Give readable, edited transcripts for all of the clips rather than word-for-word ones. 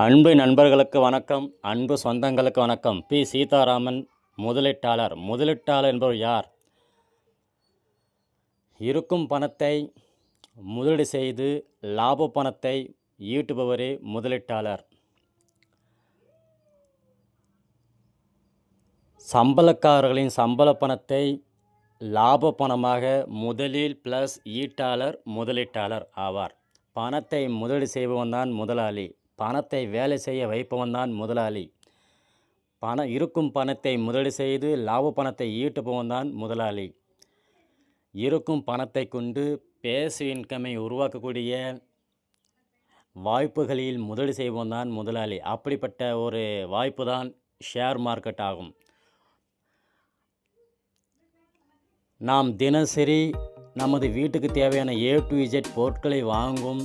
அன்பு நண்பர்களுக்கு வணக்கம். அன்பு சொந்தங்களுக்கு வணக்கம். பி. சீதாராமன். முதலீட்டாளர். முதலீட்டாளர் என்பவர் யார்? இருக்கும் பணத்தை முதலீடு செய்து லாப பணத்தை ஈட்டுபவரே முதலீட்டாளர். சம்பளக்காரர்களின் சம்பள பணத்தை லாப பணமாக முதலில் ப்ளஸ் ஈட்டாளர் முதலீட்டாளர் ஆவார். பணத்தை முதலீடு செய்பவன் தான் முதலாளி. பணத்தை வேலை செய்ய வைப்பவன் தான் முதலாளி. இருக்கும் பணத்தை முதலீடு செய்து லாப பணத்தை ஈட்டுபவன் தான் முதலாளி. இருக்கும் பணத்தை கொண்டு பேசிவ் இன்கமை உருவாக்கக்கூடிய வாய்ப்புகளில் முதலீடு செய்பவன் தான் முதலாளி. அப்படிப்பட்ட ஒரு வாய்ப்பு தான் ஷேர் மார்க்கெட் ஆகும். நாம் தினசரி நமது வீட்டுக்கு தேவையான A to Z பொருட்களை வாங்கும்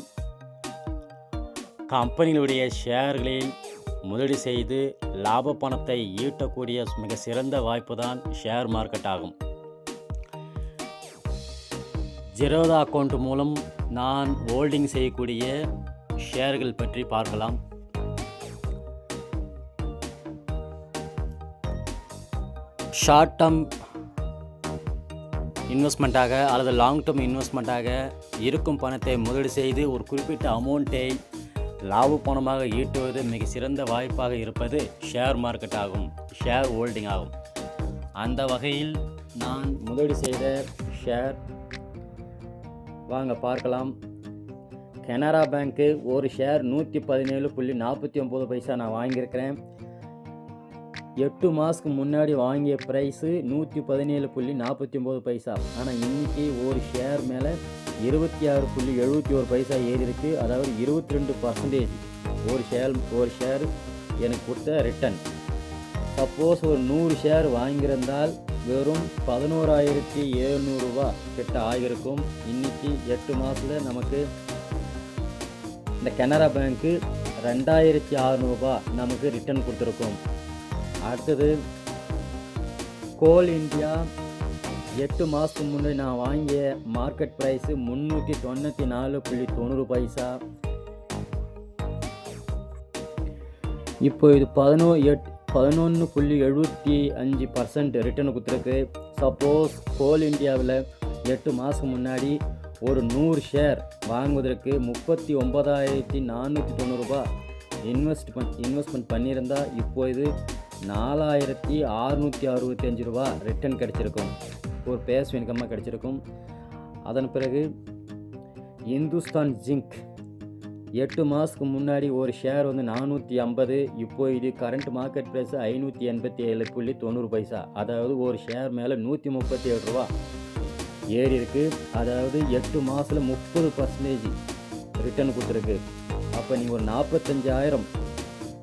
கம்பெனிகளுடைய ஷேர்களில் முதலீடு செய்து லாப பணத்தை ஈட்டக்கூடிய மிக சிறந்த வாய்ப்பு தான் ஷேர் மார்க்கெட் ஆகும். ஜெரோதா அக்கௌண்ட் மூலம் நான் ஹோல்டிங் செய்யக்கூடிய ஷேர்கள் பற்றி பார்க்கலாம். ஷார்ட் டேர்ம் இன்வெஸ்ட்மெண்ட்டாக அல்லது லாங் டேர்ம் இன்வெஸ்ட்மெண்ட்டாக இருக்கும் பணத்தை முதலீடு செய்து ஒரு குறிப்பிட்ட அமௌண்ட்டை லாப பணமாக ஈட்டுவது மிக சிறந்த வாய்ப்பாக இருப்பது ஷேர் மார்க்கெட் ஆகும், ஷேர் ஹோல்டிங் ஆகும். அந்த வகையில் நான் முதலீடு செய்த ஷேர் வாங்க பார்க்கலாம். கனரா பேங்க்கு ஒரு ஷேர் 117.49 நான் வாங்கியிருக்கிறேன். 8 மாதத்துக்கு முன்னாடி வாங்கிய ப்ரைஸு 117.49. ஆனால் இன்றைக்கி ஒரு ஷேர் மேலே 26.71 ஏறி இருக்குது. அதாவது 22% ஒரு ஷேர் எனக்கு கொடுத்த ரிட்டன். சப்போஸ் ஒரு 100 ஷேர் வாங்கியிருந்தால் வெறும் 11,700 ரூபா கிட்ட ஆகியிருக்கும். இன்றைக்கி 8 மாதத்தில் நமக்கு இந்த கனரா பேங்க்கு 2,600 ரூபா நமக்கு ரிட்டன் கொடுத்துருக்கோம். அடுத்தது கோல் இந்தியா 8 மாதத்துக்கு முன்னாடி நான் வாங்கிய மார்க்கெட் ப்ரைஸு 394.90. இப்போ இது 11.75% ரிட்டர்ன் கொடுத்துருக்கு. சப்போஸ் கோல் இந்தியாவில் 8 மாதத்துக்கு முன்னாடி ஒரு 100 ஷேர் வாங்குவதற்கு 39,490 ரூபா இன்வெஸ்ட்மெண்ட் பண்ணியிருந்தால் இப்போ இது 4,665 ரூபா ரிட்டர்ன் கிடச்சிருக்கும். ஒரு பேசிவ் இன்கம்மாக கிடச்சிருக்கும். அதன் பிறகு இந்துஸ்தான் ஜிங்க் 8 மாதத்துக்கு முன்னாடி ஒரு ஷேர் வந்து 450. இப்போ இது கரண்ட் மார்க்கெட் ப்ரைஸ் 587.90. அதாவது ஒரு ஷேர் மேலே 137 ரூபா ஏறி இருக்குது. அதாவது 8 மாதத்தில் 30% ரிட்டர்ன் கொடுத்துருக்கு. அப்போ நீங்கள் ஒரு 45,000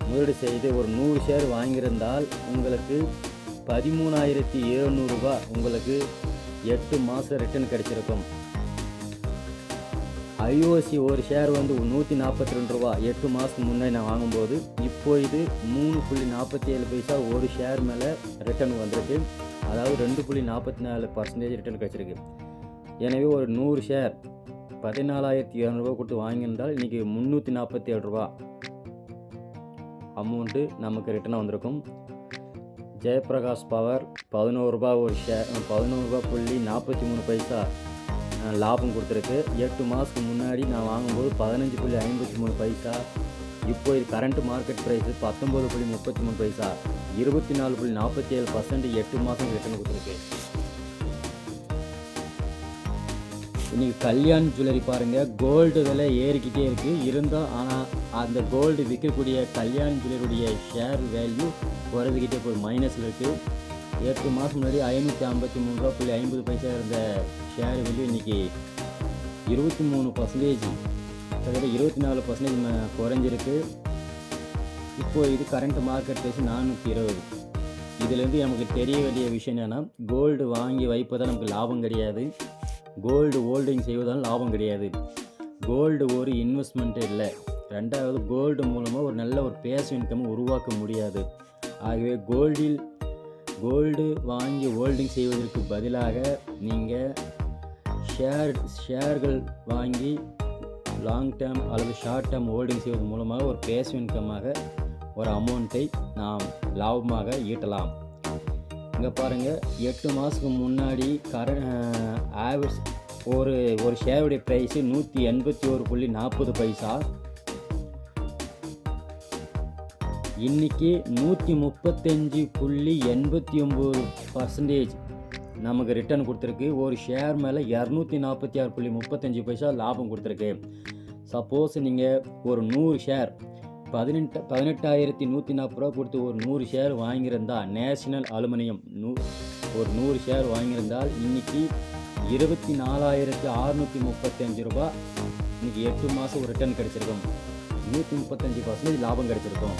முதலீடு செய்து ஒரு 100 ஷேர் வாங்கியிருந்தால் உங்களுக்கு 13,700 ரூபா உங்களுக்கு 8 மாதம் ரிட்டர்ன் கிடச்சிருக்கும். IOC ஒரு ஷேர் வந்து 142 ரூபா 8 மாதத்துக்கு முன்னாடி நான் வாங்கும்போது இப்போ இது 3.47 ஒரு ஷேர் மேலே ரிட்டர்ன் வந்திருக்கு. அதாவது 2.44% ரிட்டர்ன் கிடச்சிருக்கு. எனவே ஒரு 100 ஷேர் 14,700 ரூபா கொடுத்து வாங்கியிருந்தால் இன்றைக்கி 347 ரூபா அமௌண்ட்டு நமக்கு ரிட்டர்னாக வந்திருக்கும். ஜெயபிரகாஷ் பவர் 11 ரூபா ஒரு ஷேர் 11.43 லாபம் கொடுத்துருக்கு. 8 மாதத்துக்கு முன்னாடி நான் வாங்கும்போது 15.53. இப்போ இது கரண்ட் மார்க்கெட் ப்ரைஸு 19.33. 24.47% 8 மாதம் ரிட்டர்ன் கொடுத்துருக்கு. இன்றைக்கி கல்யாண் ஜுவல்லரி பாருங்கள், கோல்டு விலை ஏறிக்கிட்டே இருக்குது. இருந்தால் ஆனால் அந்த கோல்டு விற்கக்கூடிய கல்யாண் ஜுவல்லரியுடைய ஷேர் வேல்யூ குறைஞ்சிக்கிட்டே போய் மைனஸில் இருக்குது. 8 மாதம் முன்னாடி 553.50 இருந்த ஷேர் வேல்யூ இன்றைக்கி 23%, கிட்டத்தட்ட 24% குறைஞ்சிருக்கு. இப்போது இது கரண்ட் மார்க்கெட் ப்ரைஸ் 420. இதிலேருந்து நமக்கு தெரிய வேண்டிய விஷயம் என்னென்னா, கோல்டு வாங்கி வைப்பதால் நமக்கு லாபம் கிடையாது, கோல்டு ஹோல்டிங் செய்வதால் லாபம் கிடையாது. கோல்டு ஒரு இன்வெஸ்ட்மெண்ட்டு இல்லை. ரெண்டாவது, கோல்டு மூலமாக ஒரு நல்ல ஒரு பேசிவ் இன்கம் உருவாக்க முடியாது. ஆகவே கோல்டு வாங்கி ஹோல்டிங் செய்வதற்கு பதிலாக நீங்கள் ஷேர்கள் வாங்கி லாங் டேர்ம் அல்லது ஷார்ட் டேர்ம் ஹோல்டிங் செய்வதன் மூலமாக ஒரு பேசிவ் இன்கமாக ஒரு அமௌண்ட்டை நாம் லாபமாக ஈட்டலாம். இங்கே பாருங்கள், 8 மாதத்துக்கு முன்னாடி ஆவரேஜ் ஒரு ஷேருடைய ப்ரைஸு 181.40 இன்றைக்கி 135.89% நமக்கு ரிட்டர்ன் கொடுத்துருக்கு. ஒரு ஷேர் மேலே 246.35 லாபம் கொடுத்துருக்கு. சப்போஸ் நீங்கள் ஒரு 100 ஷேர் 18,140 கொடுத்து ஒரு 100 ஷேர் வாங்கியிருந்தால், நேஷனல் அலுமினியம் ஒரு 100 ஷேர் வாங்கியிருந்தால் இன்றைக்கி 24,635 இன்றைக்கி 8 மாதம் ஒரு ரிட்டர்ன் கிடச்சிருக்கும். 135% லாபம் கிடச்சிருக்கும்.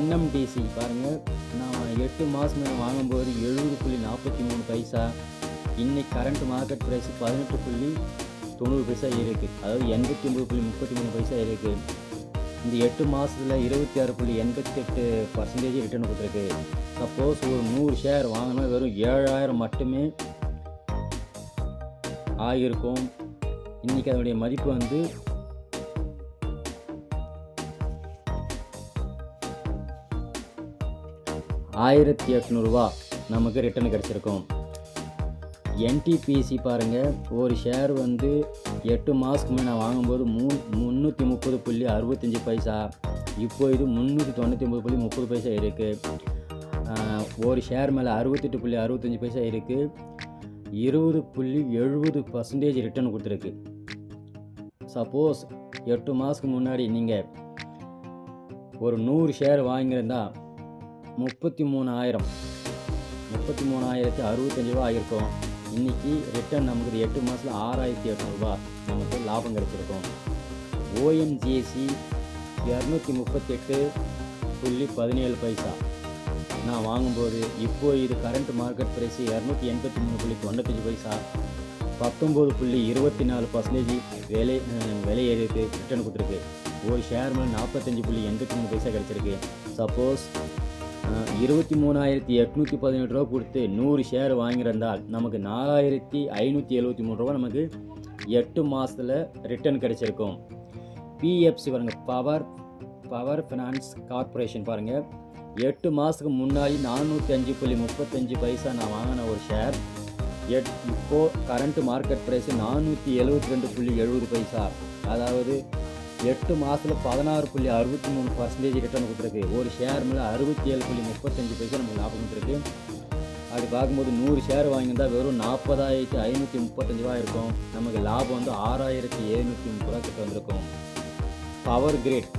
NMDC பாருங்கள், நான் 8 மாதம் வாங்கும்போது 70.43 இன்னைக்கு கரண்ட் மார்க்கெட் ப்ரைஸ் 18.90 இருக்குது. அதாவது 89.33 இருக்குது. இந்த 8 மாதத்தில் 26.88% ரிட்டர்ன் கொடுத்துருக்கு. சப்போஸ் ஒரு 100 ஷேர் வாங்கினா வெறும் 7,000 மட்டுமே ஆகியிருக்கும். இன்றைக்கி அதனுடைய மதிப்பு வந்து 1,800 நமக்கு ரிட்டர்ன் கிடச்சிருக்கும். NTPC பாருங்கள், ஒரு ஷேர் வந்து 8 மாதத்துக்கு முன்னே நான் வாங்கும்போது 330.65, இப்போ இது 399.30 இருக்குது. ஒரு ஷேர் மேலே 68.65 இருக்குது. 20.70% ரிட்டர்ன் கொடுத்துருக்கு. சப்போஸ் 8 மாதத்துக்கு முன்னாடி நீங்கள் ஒரு 100 ஷேர் வாங்கியிருந்தால் 33,065 ஆகியிருக்கும். இன்றைக்கி ரிட்டர்ன் நமக்கு 8 மாதத்தில் 6,800 நமக்கு லாபம் கிடச்சிருக்கும். ONGC 238.17 நான் வாங்கும்போது இப்போ இது கரண்ட் மார்க்கெட் ப்ரைஸ் 283.95, 19.24% விலை ஏறிருக்கு, ரிட்டர்ன் கொடுத்துருக்கு. ஒரு ஷேர் மேலே 45.83 கிடச்சிருக்கு. சப்போஸ் 23,817 கொடுத்து 100 ஷேர் வாங்கியிருந்தால் நமக்கு 4,573 நமக்கு 8 மாதத்தில் ரிட்டர்ன் கிடச்சிருக்கும். PFC பாருங்கள், பவர் ஃபினான்ஸ் கார்பரேஷன் பாருங்கள், 8 மாதத்துக்கு முன்னாடி 405.35 நான் வாங்கின ஒரு ஷேர் இப்போது கரண்ட் மார்க்கெட் ப்ரைஸ் 472.70. அதாவது 8 மாதத்தில் 16.63% ரிட்டர்ன் கொடுத்துருக்கு. ஒரு ஷேர் மேலே 67.35 நமக்கு லாபம் கொடுத்துருக்கு. அப்படி பார்க்கும்போது 100 ஷேர் வாங்கியிருந்தால் வெறும் 40,535 இருக்கும். நமக்கு லாபம் வந்து 6,730 கிட்ட வந்திருக்கும். பவர் கிரிட்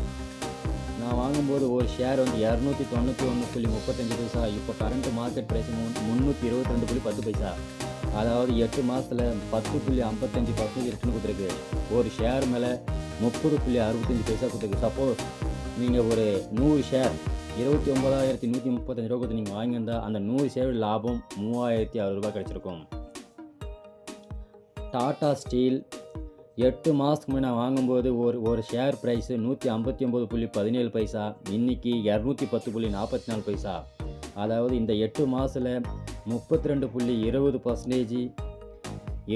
நான் வாங்கும்போது ஒரு ஷேர் வந்து 291.35, இப்போ கரண்ட் மார்க்கெட் ப்ரைஸ் 322.10. அதாவது 8 மாதத்தில் 10.55% ரிட்டர்ன் கொடுத்துருக்கு. ஒரு ஷேர் மேலே 30.65 கொடுத்துருக்கு. சப்போஸ் நீங்கள் ஒரு 100 ஷேர் 29,135 கொடுத்து நீங்கள் வாங்கியிருந்தால் அந்த 100 ஷேர் லாபம் 3,060 கிடச்சிருக்கும். டாடா ஸ்டீல் 8 மாதத்துக்கு முன்னே நான் வாங்கும்போது ஒரு ஷேர் ப்ரைஸு 159.17, இன்றைக்கி 210.44. அதாவது இந்த 8 மாதத்தில் 32.20%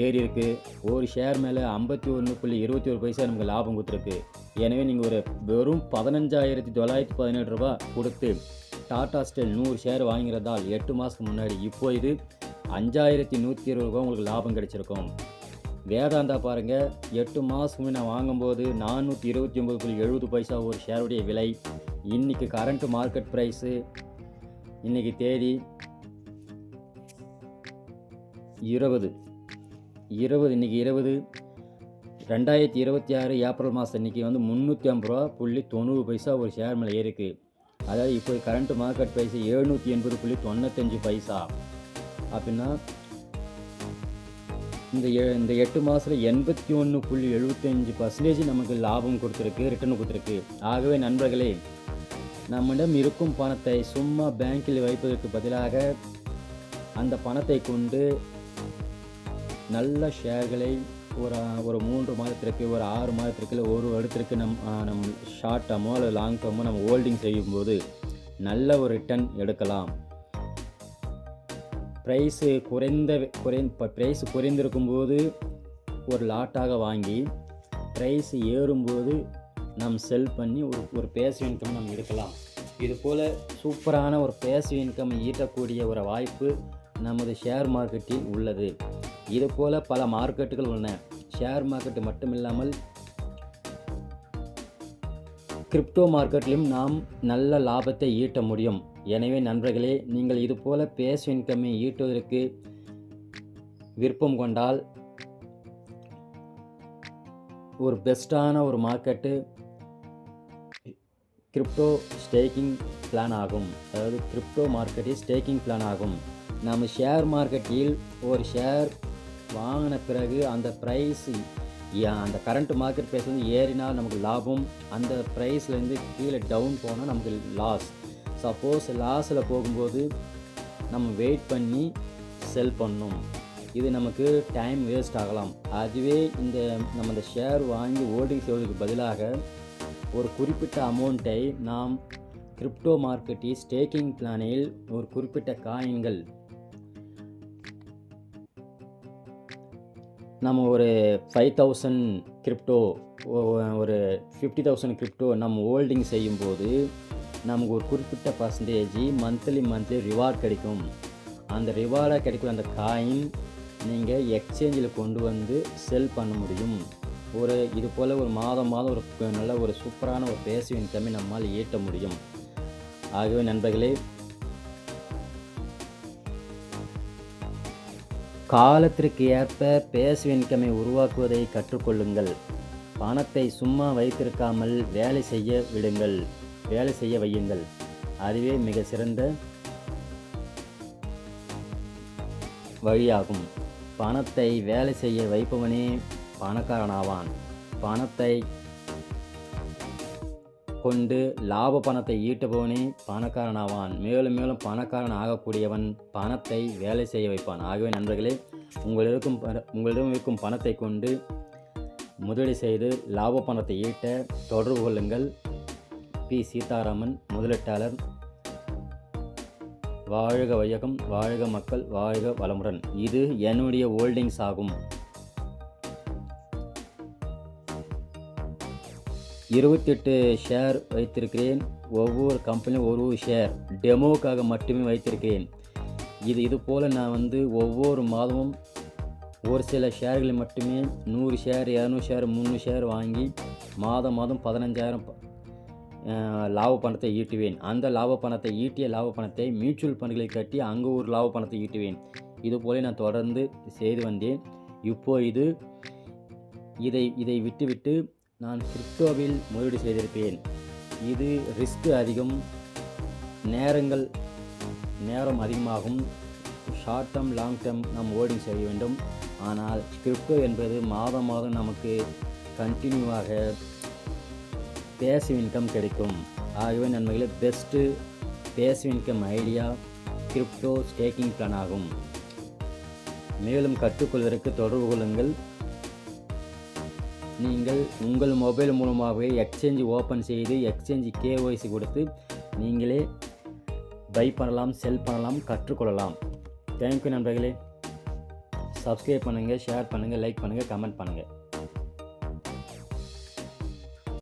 ஏறி இருக்குது. ஒரு ஷேர் மேலே 51.21 நமக்கு லாபம் கொடுத்துருக்கு. எனவே நீங்கள் ஒரு வெறும் 15,917 கொடுத்து டாடா ஸ்டீல் 100 ஷேர் வாங்கிறதால் 8 மாதத்துக்கு முன்னாடி இப்போ இது 5,120 உங்களுக்கு லாபம் கிடைச்சிருக்கும். வேதாந்தா பாருங்கள், 8 மாதத்துக்கு முன்னே நான் வாங்கும்போது 429.70 ஒரு ஷேருடைய விலை. இன்றைக்கி கரண்ட் மார்க்கெட் ப்ரைஸு இன்றைக்கி தேதி 20 இன்றைக்கி 20/2026 ஏப்ரல் மாதம் இன்றைக்கி வந்து 350.90 ஒரு ஷேர் மேலே ஏறிருக்கு. அதாவது இப்போ கரண்ட் மார்க்கெட் ப்ரைஸ் 780.95. அப்படின்னா இந்த 8 மாதத்தில் 81.75% நமக்கு லாபம் கொடுத்துருக்கு, ரிட்டர்ன் கொடுத்துருக்கு. ஆகவே நண்பர்களே, நம்மிடம் இருக்கும் பணத்தை சும்மா பேங்கில் வைப்பதற்கு பதிலாக அந்த பணத்தை கொண்டு நல்ல ஷேர்களை ஒரு 3 மாதத்திற்கு, ஒரு 6 மாதத்திற்கு, இல்லை ஒரு வருடத்திற்கு நம் ஷார்ட் டேர்மோ அல்லது லாங் டேர்மோ நம்ம ஹோல்டிங் செய்யும்போது நல்ல ஒரு ரிட்டர்ன் எடுக்கலாம். ப்ரைஸு குறைந்திருக்கும் போது ஒரு லாட்டாக வாங்கி ப்ரைஸ் ஏறும்போது நாம் செல் பண்ணி ஒரு பேசிவ் இன்கம் நம்ம எடுக்கலாம். இதுபோல் சூப்பரான ஒரு பேசிவ் இன்கம் ஈட்டக்கூடிய ஒரு வாய்ப்பு நமது ஷேர் மார்க்கெட்டில் உள்ளது. இதுபோல் பல மார்க்கெட்டுகள் உள்ளன. ஷேர் மார்க்கெட்டு மட்டும் இல்லாமல் கிரிப்டோ மார்க்கெட்டிலும் நாம் நல்ல லாபத்தை ஈட்ட முடியும். எனவே நண்பர்களே, நீங்கள் இதுபோல் பேசிவ் இன்கம்மை ஈட்டுவதற்கு விருப்பம் கொண்டால் ஒரு பெஸ்ட்டான ஒரு மார்க்கெட்டு கிரிப்டோ ஸ்டேக்கிங் பிளான் ஆகும். அதாவது கிரிப்டோ மார்க்கெட்டில் ஸ்டேக்கிங் பிளான் ஆகும். நம்ம ஷேர் மார்க்கெட்டில் ஒரு ஷேர் வாங்கின பிறகு அந்த ப்ரைஸ் அந்த கரண்ட் மார்க்கெட் ப்ரைஸ் வந்து ஏறினால் நமக்கு லாபம், அந்த ப்ரைஸ்லேருந்து கீழே டவுன் போனால் நமக்கு லாஸ். சப்போஸ் லாஸில் போகும்போது நம்ம வெயிட் பண்ணி செல் பண்ணணும். இது நமக்கு டைம் வேஸ்ட் ஆகலாம். அதுவே நம்ம இந்த ஷேர் வாங்கி ஹோல்டிங் செய்வதற்கு பதிலாக ஒரு குறிப்பிட்ட அமௌண்ட்டை நாம் கிரிப்டோ மார்க்கெட்டில் ஸ்டேக்கிங் பிளானில் ஒரு குறிப்பிட்ட காயின்கள் நம்ம ஒரு 5000 கிரிப்டோ, ஒரு 50,000 கிரிப்டோ நம்ம ஹோல்டிங் செய்யும்போது நமக்கு ஒரு குறிப்பிட்ட பர்சன்டேஜ் மந்த்லி ரிவார்ட் கிடைக்கும். அந்த ரிவார்டாக கிடைக்கிற அந்த காயின் நீங்கள் எக்ஸ்சேஞ்சில் கொண்டு வந்து செல் பண்ண முடியும். இது போல் ஒரு மாதம் ஒரு நல்ல ஒரு சூப்பரான ஒரு பேசிவ் இன்கம்மை நம்மால் ஈட்ட முடியும். ஆகவே நண்பர்களே, காலத்திற்கு ஏற்ப பேசிவ் இன்கம்மை உருவாக்குவதை கற்றுக்கொள்ளுங்கள். பணத்தை சும்மா வைத்திருக்காமல் வேலை செய்ய வையுங்கள். அதுவே மிக சிறந்த வழியாகும். பணத்தை வேலை செய்ய வைப்பவனே பணக்காரனாவான். பணத்தை கொண்டு லாப பணத்தை ஈட்டுபவனே பணக்காரனாவான். மேலும் பணக்காரன் ஆகக்கூடியவன் பணத்தை வேலை செய்ய வைப்பான். ஆகவே நண்பர்களே, உங்களிடம் இருக்கும் பணத்தை கொண்டு முதலீடு செய்து லாப பணத்தை ஈட்ட தொடர்பு கொள்ளுங்கள். பி. சீதாராமன், முதலீட்டாளர். வாழ்க வையகம், வாழ்க மக்கள், வாழ்க வளமுடன். இது என்னுடைய ஹோல்டிங்ஸ் ஆகும். 28 ஷேர் வைத்திருக்கிறேன். ஒவ்வொரு கம்பெனியும் ஒரு ஷேர் டெமோக்காக மட்டுமே வைத்திருக்கிறேன். இது போல் நான் ஒவ்வொரு மாதமும் ஒரு சில ஷேர்களை மட்டுமே 100 ஷேர் 200 ஷேர் 300 ஷேர் வாங்கி மாதம் 15,000 லாப பணத்தை ஈட்டுவேன். அந்த ஈட்டிய லாப பணத்தை மியூச்சுவல் ஃபண்டுகளை கட்டி அங்கே ஒரு லாப பணத்தை ஈட்டுவேன். இதுபோல நான் தொடர்ந்து செய்து வந்தேன். இப்போது இதை விட்டுவிட்டு நான் கிரிப்டோவில் முதலீடு செய்திருப்பேன். இது ரிஸ்க் அதிகம், நேரம் அதிகமாகும். ஷார்ட் டேர்ம் லாங் டேர்ம் நாம் ஹோல்டிங் செய்ய வேண்டும். ஆனால் கிரிப்டோ என்பது மாதம் நமக்கு கண்டினியூவாக பேசிவ் இன்கம் கிடைக்கும். ஆகவே நண்பர்களே, best passive income idea crypto staking plan ஆகும். மேலும் கற்றுக்கொள்வதற்கு தொடர்பு கொள்ளுங்கள். நீங்கள் உங்கள் மொபைல் மூலமாகவே எக்ஸ்சேஞ்ச் ஓப்பன் செய்து எக்ஸ்சேஞ்ச் KYC கொடுத்து நீங்களே பை பண்ணலாம், செல் பண்ணலாம், கற்றுக்கொள்ளலாம். தேங்க்யூ நண்பர்களே. சப்ஸ்கிரைப் பண்ணுங்கள், ஷேர் பண்ணுங்கள், லைக் பண்ணுங்கள், கமெண்ட் பண்ணுங்கள்.